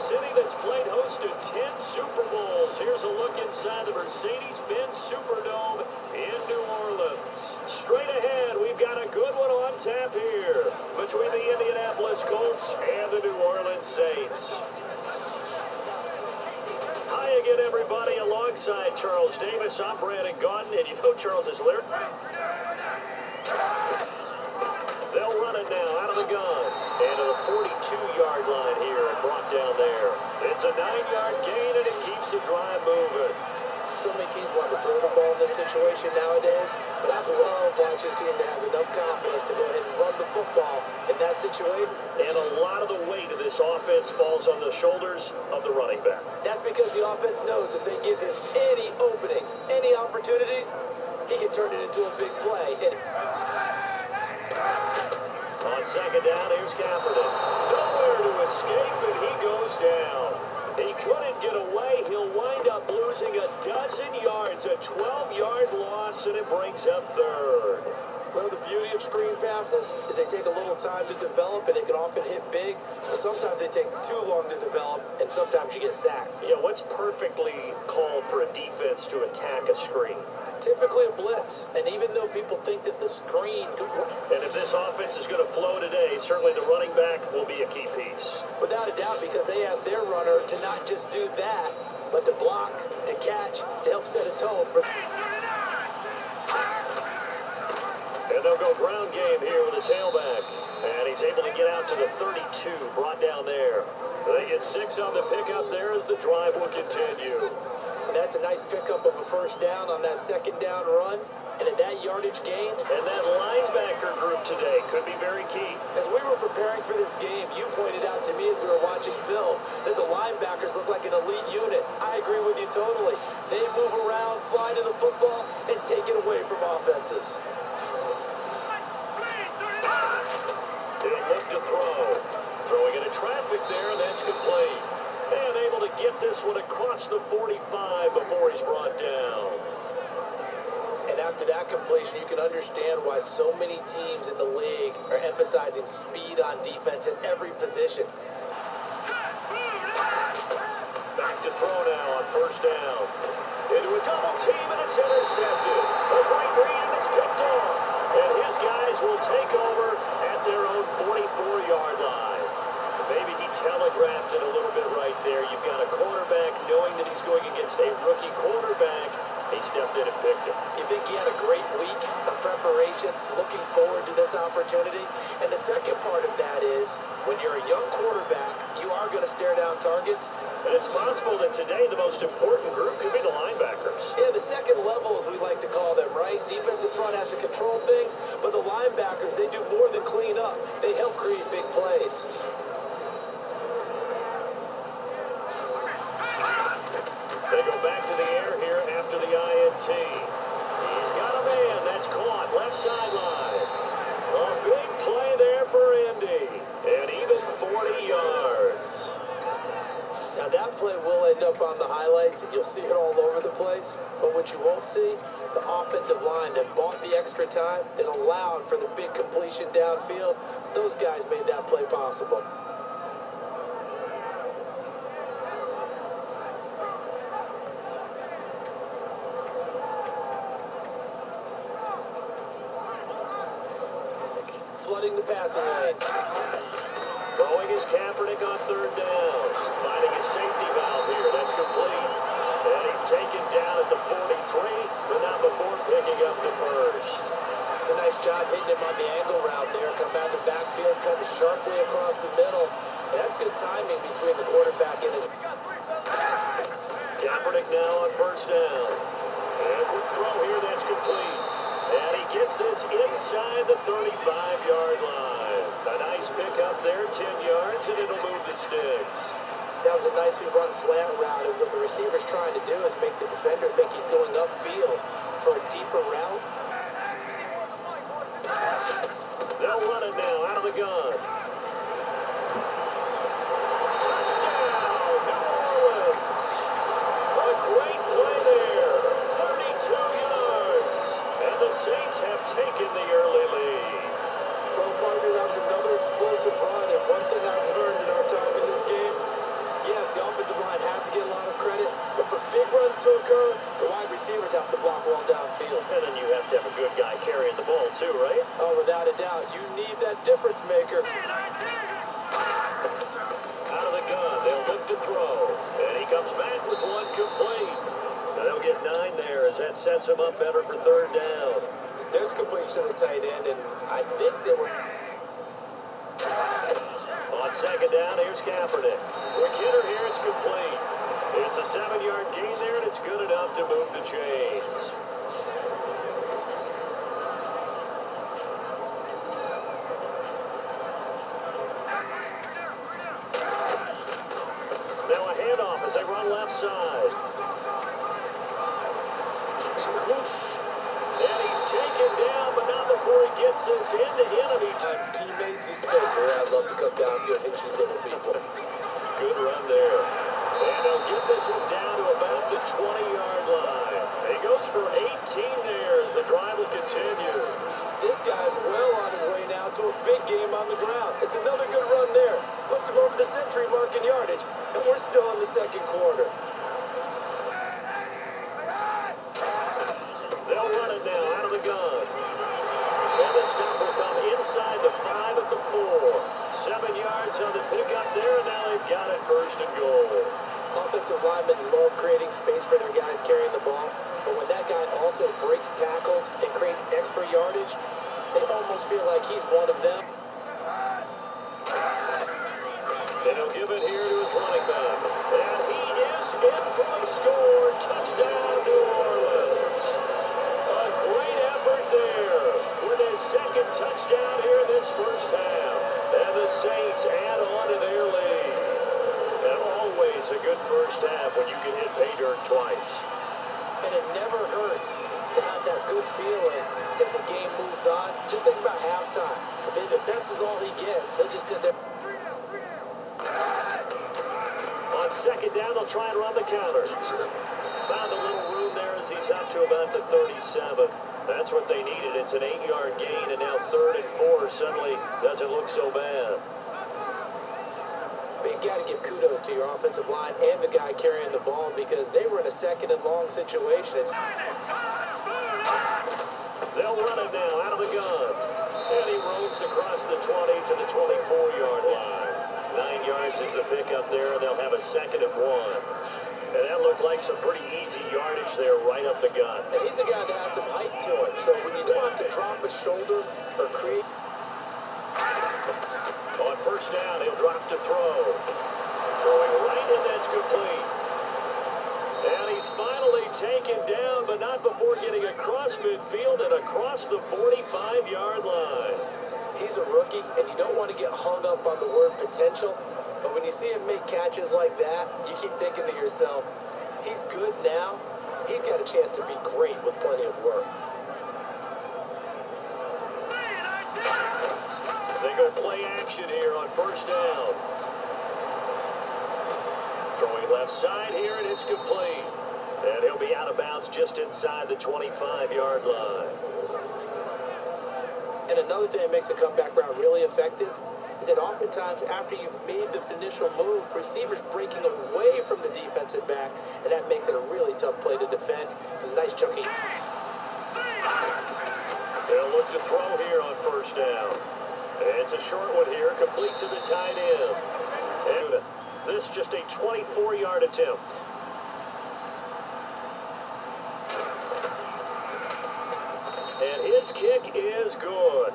city that's played host to 10 Super Bowls. Here's a look inside the Mercedes-Benz Superdome in New Orleans. Straight ahead, we've got a good one on tap here between the Indianapolis Colts and the New Orleans Saints. Hi again, everybody. Alongside Charles Davis, I'm Brandon Gaudin, and you know Charles' lyric. They'll run it now out of the gun. And to the 42-yard line here and brought down there. It's a 9-yard gain, and it keeps the drive moving. So many teams want to throw the ball in this situation nowadays, but I love watching a team that has enough confidence to go ahead and run the football in that situation. And a lot of the weight of this offense falls on the shoulders of the running back. That's because the offense knows if they give him any openings, any opportunities, he can turn it into a big play. And on second down, here's Kaepernick. Nowhere to escape, and he goes down. He couldn't get away. He'll wind up losing a dozen yards, a 12-yard loss, and it brings up third. Well, the beauty of screen passes is they take a little time to develop, and they can often hit big. But sometimes they take too long to develop, and sometimes you get sacked. Yeah, what's perfectly called for a defense to attack a screen? Typically a blitz, and even though people think that the screen could work. And if this offense is going to flow today, certainly the running back will be a key piece. Without a doubt, because they ask their runner to not just do that, but to block, to catch, to help set a tone for. And they'll go ground game here with a tailback. And he's able to get out to the 32, brought down there. They get 6 on the pickup there as the drive will continue. And that's a nice pickup of a first down on that second down run. And at that yardage gain. And that linebacker group today could be very key. As we were preparing for this game, you pointed out to me as we were watching film that the linebackers look like an elite unit. I agree with you totally. They move around, fly to the football, and take it away from offenses. They look to throw. Throwing into traffic there, and that's complete. And able to get this one across the 45 before he's brought down. And after that completion, you can understand why so many teams in the league are emphasizing speed on defense in every position. Back to throw now on first down. Into a double team, and it's intercepted. A great read, and it's picked off. And his guys will take over at their own 44-yard line. Maybe he telegraphed it a little bit right there. You've got a quarterback knowing that he's going against a rookie quarterback. He stepped in and picked it. You think he had a great week of preparation, looking forward to this opportunity? And the second part of that is, when you're a young quarterback, you are going to stare down targets. And it's possible that today the most important group could be the linebackers. Yeah, the second level, as we like to call them, right? Defensive front has to control things, but the linebackers, they do more than clean up. They help create big plays. They go back to the air here after the INT. He's got a man. That's caught. Left sideline. A big play there for Indy. And even 40 yards. Now that play will end up on the highlights, and you'll see it all over the place. But what you won't see, the offensive line that bought the extra time, that allowed for the big completion downfield, those guys made that play possible. Flooding the passing lanes. Throwing his Kaepernick on third down. Finding his safety valve here. That's complete. And he's taken down at the 43, but not before picking up the first. It's a nice job hitting him on the angle route there. Come out of the backfield, cutting sharply across the middle. And that's good timing between the quarterback and his. Kaepernick now on first down. And quick throw here. That's complete. And he gets this inside the 35-yard line. A nice pickup there, 10 yards, and it'll move the sticks. That was a nicely run slant route, and what the receiver's trying to do is make the defender think he's going upfield for a deeper route. They'll run it now out of the gun. Touchdown, New Orleans. A great play there, 32 yards. And the Saints have taken the early lead. Well, partner, that was another explosive run, and one thing I've learned in our time in this game, yes, tough to block well downfield. And then you have to have a good guy carrying the ball too, right? Oh, without a doubt. You need that difference maker. Out of the gun, they'll look to throw. And he comes back with one complete. And they'll get 9 there as that sets him up better for third down. There's completion to the tight end, and I think they were... On second down, here's Kaepernick. Quick hitter here, it's complete. It's a 7-yard gain there, and it's good enough to move the chains. Now a handoff as they run left side. And he's taken down, but not before he gets this into enemy time. Teammates, he said, I'd love to come downfield and hit you little people. Good run there. And they'll get this one down to about the 20-yard line. And he goes for 18 there as the drive will continue. This guy's well on his way now to a big game on the ground. It's another good run there. Puts him over the century mark in yardage. And we're still in the second quarter. They'll run it now out of the gun. And the stop will come inside the 5 at the 4. 7 yards on the pickup there, and now they've got it first and goal. Offensive linemen love creating space for their guys carrying the ball, but when that guy also breaks tackles and creates extra yardage, they almost feel like he's one of them. And he'll give it here to his running back. And he is in for the score. Touchdown, New Orleans. A great effort there with his second touchdown here in this first half. And the Saints add on to their lead. And always a good first half when you can hit pay dirt twice. And it never hurts to have that good feeling as the game moves on. Just think about halftime. If that's all he gets, he'll just sit there. On second down, they'll try and run the counter. Found a little room there as he's up to about the 37. That's what they needed. It's an 8-yard gain, and now 3rd and 4 suddenly doesn't look so bad. But you got to give kudos to your offensive line and the guy carrying the ball because they were in a second and long situation. They'll run it now out of the gun. And he roams across the 20 to the 24-yard line. 9 yards is the pickup there, and they'll have a 2nd and 1. And that looked like some pretty easy yardage there right up the gut. And he's a guy that has some height to him, so when you don't have to drop a shoulder or create... On first down, he'll drop to throw. Throwing right, and that's complete. And he's finally taken down, but not before getting across midfield and across the 45-yard line. He's a rookie, and you don't want to get hung up on the word potential. But when you see him make catches like that, you keep thinking to yourself, he's good now. He's got a chance to be great with plenty of work. They go play action here on first down. Throwing left side here, and it's complete. And he'll be out of bounds just inside the 25-yard line. And another thing that makes a comeback route really effective is that oftentimes after you've made the initial move, receivers breaking away from the defensive back, and that makes it a really tough play to defend. A nice chunky. They'll look to throw here on first down. It's a short one here, complete to the tight end. And this just a 24-yard attempt. And his kick is good.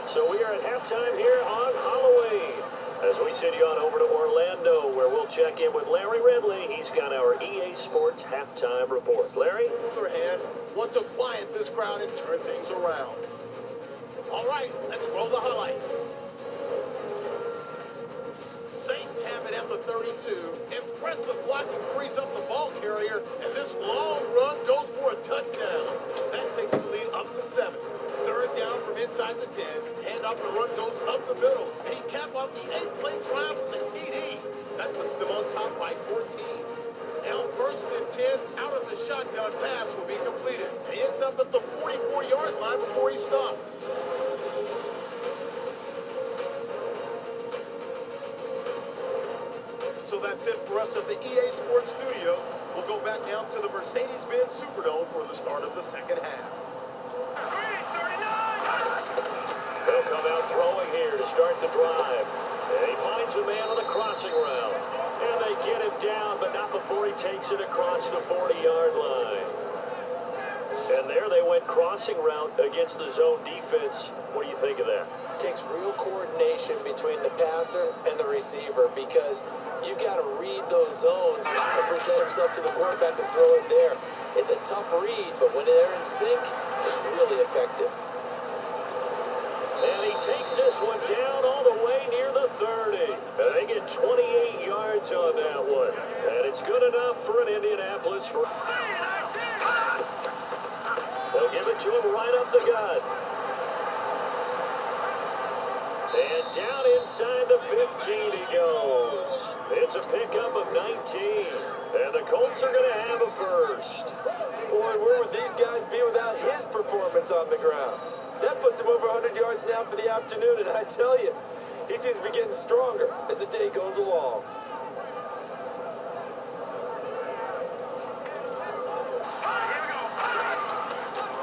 So we are at halftime here on Halloween. As we send you on over to Orlando, where we'll check in with Larry Ridley. He's got our EA Sports halftime report. Larry? On the other hand, want to quiet this crowd and turn things around. All right, let's roll the highlights. Saints have it at the 32. Impressive blocking frees up the ball carrier, and this long run goes for a touchdown. That takes the lead up to 7. Third down from inside the 10. Hand off the run goes up the middle. And he cap off the 8-play drive with the TD. That puts them on top by 14. Now first and 10 out of the shotgun pass will be completed. He ends up at the 44-yard line before he stopped. So So that's it for us at the EA Sports Studio. We'll go back now to the Mercedes-Benz Superdome for the start of the second half. They'll come out throwing here to start the drive. And he finds a man on the crossing route. And they get him down, but not before he takes it across the 40-yard line. And there they went crossing route against the zone defense. What do you think of that? Takes real coordination between the passer and the receiver because you got to read those zones and present himself to the quarterback and throw it there. It's a tough read, but when they're in sync, it's really effective. And he takes this one down all the way near the 30. And they get 28 yards on that one. And it's good enough for an Indianapolis. They'll give it to him right up the gut. And down inside the 15 he goes. It's a pickup of 19. And the Colts are going to have a first. Boy, where would these guys be without his performance on the ground? That puts him over 100 yards now for the afternoon, and I tell you, he seems to be getting stronger as the day goes along.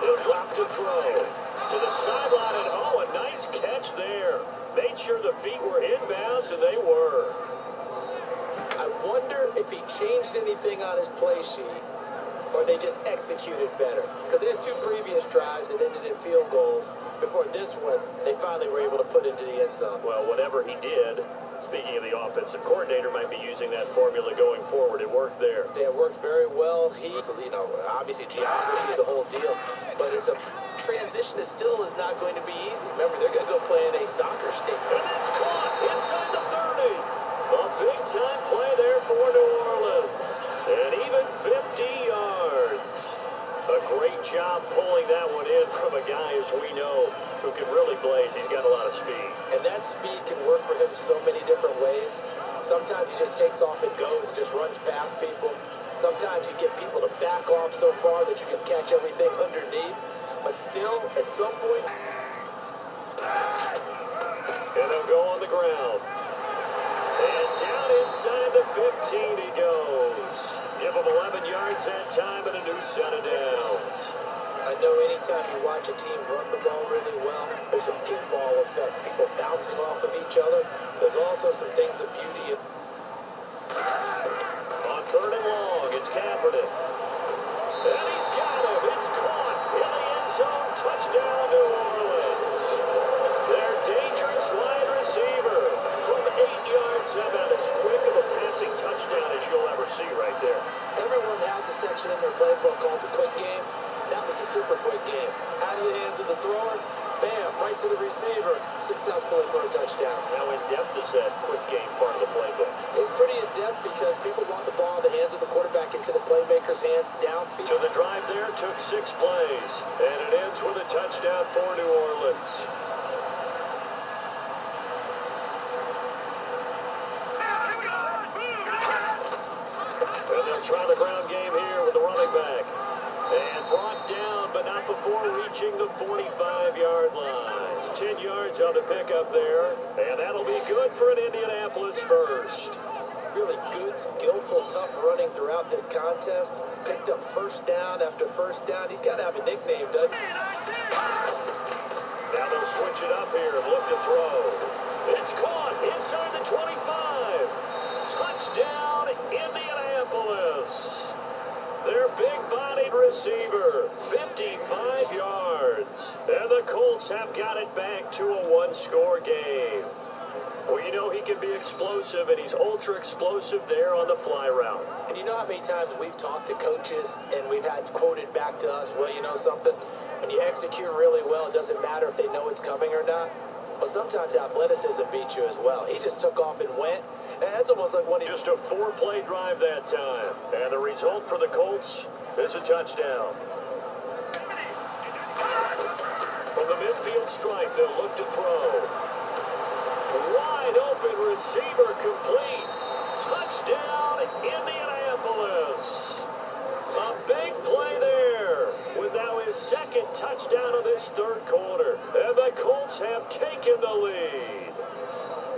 He'll drop to throw. To the sideline, and oh, a nice catch there. Made sure the feet were inbounds, and they were. I wonder if he changed anything on his play sheet, or they just executed better. Because they had two previous drives that ended in field goals. Before this one, they finally were able to put into the end zone. Well, whatever he did, speaking of the offensive coordinator, might be using that formula going forward. It worked there. Yeah, it works very well. He's, obviously geography, the whole deal. But it's a transition is not going to be easy. Remember, they're going to go play in a soccer stadium. And it's caught inside the 30. A big-time play there for New Orleans. And even 50 yards. A great job pulling that one in from a guy, as we know, who can really blaze. He's got a lot of speed. And that speed can work for him so many different ways. Sometimes he just takes off and goes, just runs past people. Sometimes you get people to back off so far that you can catch everything underneath. But still, at some point... And they'll go on the ground. And down inside the 15 he goes. Give him 11 yards that time and a new set of downs. I know anytime you watch a team run the ball really well, there's a pinball effect, people bouncing off of each other. There's also some things of beauty. On third and long, it's Kaepernick. And he's got him. It's caught in the end zone. Touchdown, New Orleans. Their dangerous wide receiver from 8 yards. How about as quick of a passing touchdown as you'll ever see right there? Everyone has a section in their playbook called the quick game. That was a super quick game. Out of the hands of the thrower, bam, right to the receiver, successfully for a touchdown. How in-depth is that quick game part of the playbook? It's pretty in-depth because people want the ball in the hands of the quarterback into the playmaker's hands downfield. So the drive there took 6 plays, and it ends with a touchdown for New Orleans. And they'll try the ground game here with the running back. And brought down, but not before reaching the 45-yard line. 10 yards on the pickup there, and that'll be good for an Indianapolis first. Really good, skillful, tough running throughout this contest. Picked up first down after first down. He's got to have a nickname, doesn't he? Now they'll switch it up here and look to throw. It's caught inside the 25. Touchdown, Indianapolis. Their big-bodied receiver, 55 yards. And the Colts have got it back to a one-score game. Well, you know he can be explosive, and he's ultra-explosive there on the fly route. And you know how many times we've talked to coaches and we've had quoted back to us, well, you know something? When you execute really well, it doesn't matter if they know it's coming or not. Well, sometimes athleticism beats you as well. He just took off and went. And that's almost like one. Just a 4-play drive that time. And the result for the Colts is a touchdown. From the midfield stripe, they'll look to throw. Wide open receiver complete. Touchdown, Indianapolis. A big play there with now his second touchdown of this third quarter. And the Colts have taken the lead.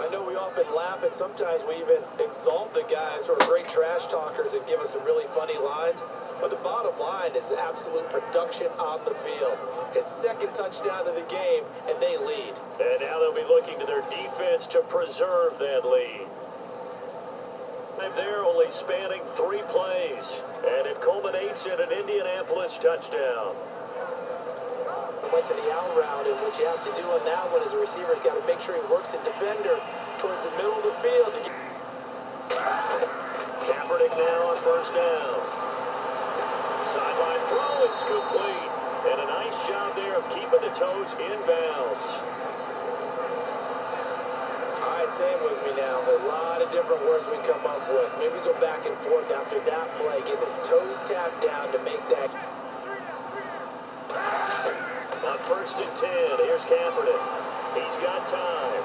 I know we often and laugh, and sometimes we even exalt the guys who are great trash talkers and give us some really funny lines. But the bottom line is absolute production on the field. His second touchdown of the game, and they lead. And now they'll be looking to their defense to preserve that lead. They're only spanning 3 plays, and it culminates in an Indianapolis touchdown. Went to the out route, and what you have to do on that one is the receiver's got to make sure he works the defender towards the middle of the field. Kaepernick now on first down. Sideline throw, it's complete. And a nice job there of keeping the toes in bounds. All right, say it with me now. There are a lot of different words we come up with. Maybe we go back and forth after that play, getting his toes tapped down to make that. On first and 10, here's Kaepernick. He's got time.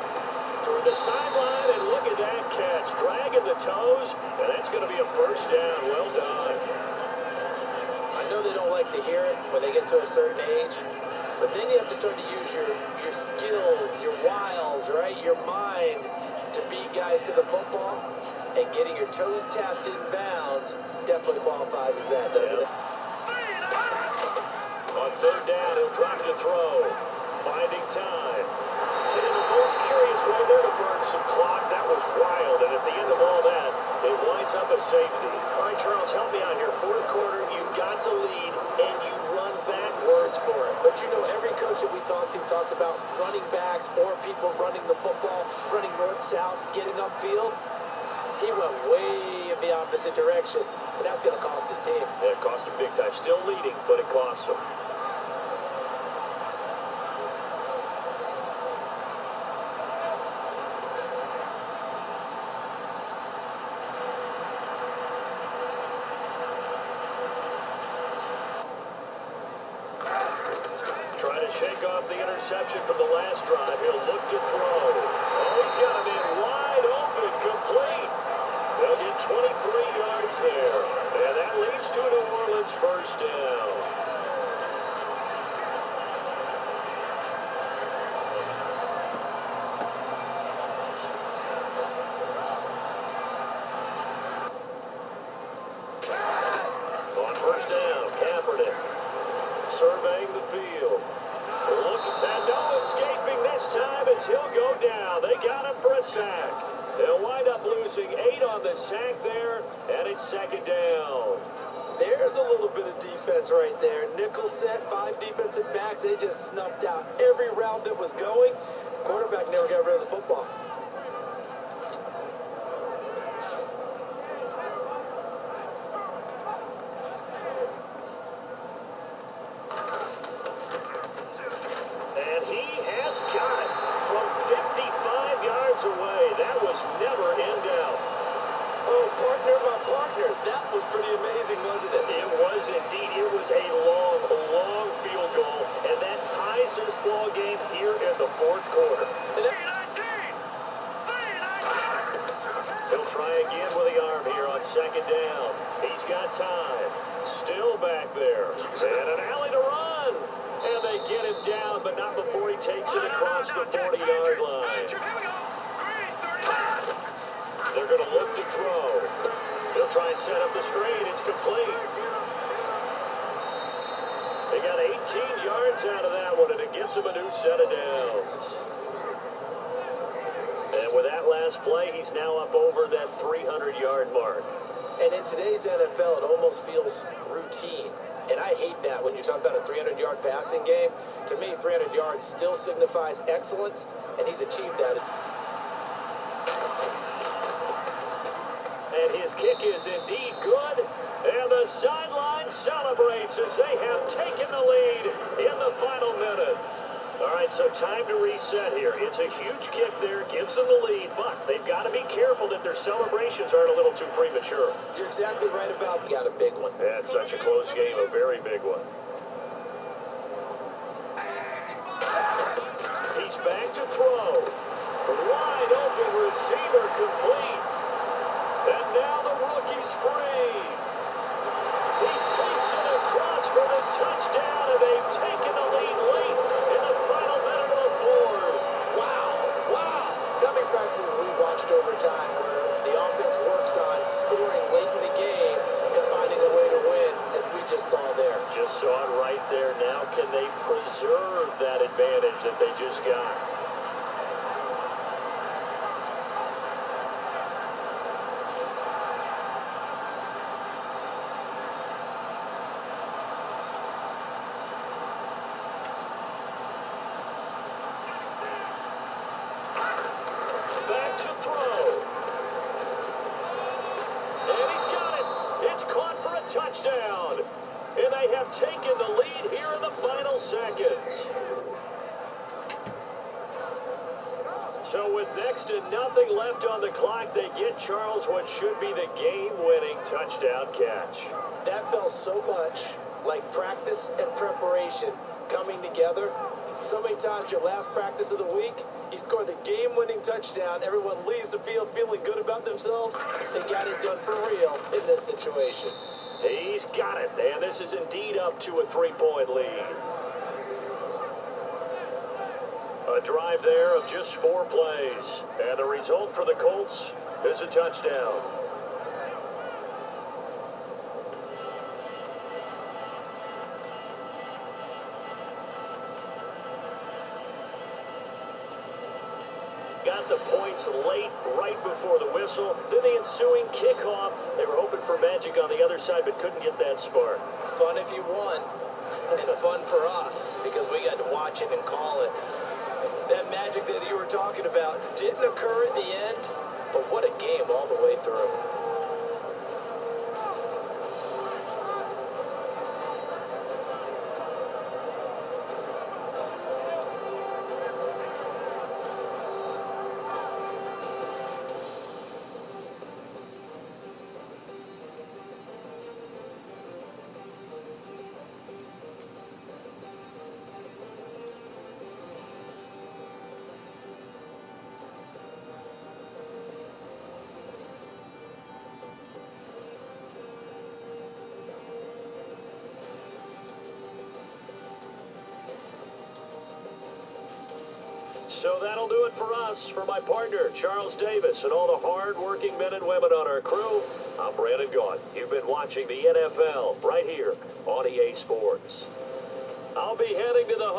Toward the sideline, and look at that catch. Dragging the toes, and that's going to be a first down. Well done. I know they don't like to hear it when they get to a certain age, but then you have to start to use your skills, your wiles, right? Your mind to beat guys to the football, and getting your toes tapped in bounds definitely qualifies as that, doesn't it? On third down, he'll drop to throw. Finding time. And in the most curious way there to burn some clock. That was wild. And at the end of all that, it winds up a safety. All right, Charles, help me out here. Fourth quarter, you've got the lead, and you run backwards for it. But you know, every coach that we talk to talks about running backs or people running the football, running north-south, getting upfield. He went way in the opposite direction, and that's going to cost his team. Yeah, it cost him big time. Still leading, but it cost him. Trying to shake off the interception from the last drive. He'll look to throw. Oh, he's got him in wide open, complete. They'll get 23 yards there. And that leads to New Orleans first down. On first down, Kaepernick surveying the field. Look at that. No escaping this time as he'll go down. They got him for a sack. They'll wind up losing 8 on the sack there, and it's second down. There's a little bit of defense right there. Nickel set, 5 defensive backs. They just snuffed out every route that was going. Quarterback never got rid of the football. And he has got it from 55 yards away. That was never in doubt. Oh, partner, my partner. That was pretty amazing, wasn't it? It was indeed. It was a long, long field goal, and that ties this ball game here in the fourth quarter. He'll try again with the arm here on second down. He's got time. Still back there. And an alley to run. And they get him down, but not before he takes it across the 40-yard line. They're going to look to throw. They'll try and set up the screen. It's complete. They got 18 yards out of that one, and it gets them a new set of downs. And with that last play, he's now up over that 300-yard mark. And in today's NFL, it almost feels routine. And I hate that when you talk about a 300-yard passing game. To me, 300 yards still signifies excellence, and he's achieved that. And his kick is indeed good. And the sideline celebrates as they have taken the lead in the final minute. All right, so time to reset here. It's a huge kick there, gives them the lead, but they've got to be careful that their celebrations aren't a little too premature. You're exactly right about it. Got a big one. Yeah, it's such a close game, a very big one. He's back to throw. Wide open receiver complete. And now the rookie's free. He takes it across for the touchdown, and they've taken the lead late in the final minute of the fourth. Wow. Wow. Tell me, practices we watched Saw it right there. Now can they preserve that advantage that they just got? Back to throw. And he's got it. It's caught for a touchdown. And they have taken the lead here in the final seconds. So with next to nothing left on the clock, they get Charles what should be the game-winning touchdown catch. That felt so much like practice and preparation coming together. So many times your last practice of the week, you score the game-winning touchdown. Everyone leaves the field feeling good about themselves. They got it done for real in this situation. He's got it, and this is indeed up to a 3-point lead. A drive there of just 4 plays, and the result for the Colts is a touchdown. Got the points late, right before the whistle. Then the ensuing kickoff. They were hoping for magic on the other side, but couldn't get that spark. Fun if you won, and fun for us, because we got to watch it and call it. That magic that you were talking about didn't occur at the end, but what a game all the way through. So that'll do it for us. For my partner, Charles Davis, and all the hard-working men and women on our crew, I'm Brandon Gaughan. You've been watching the NFL right here on EA Sports. I'll be heading to the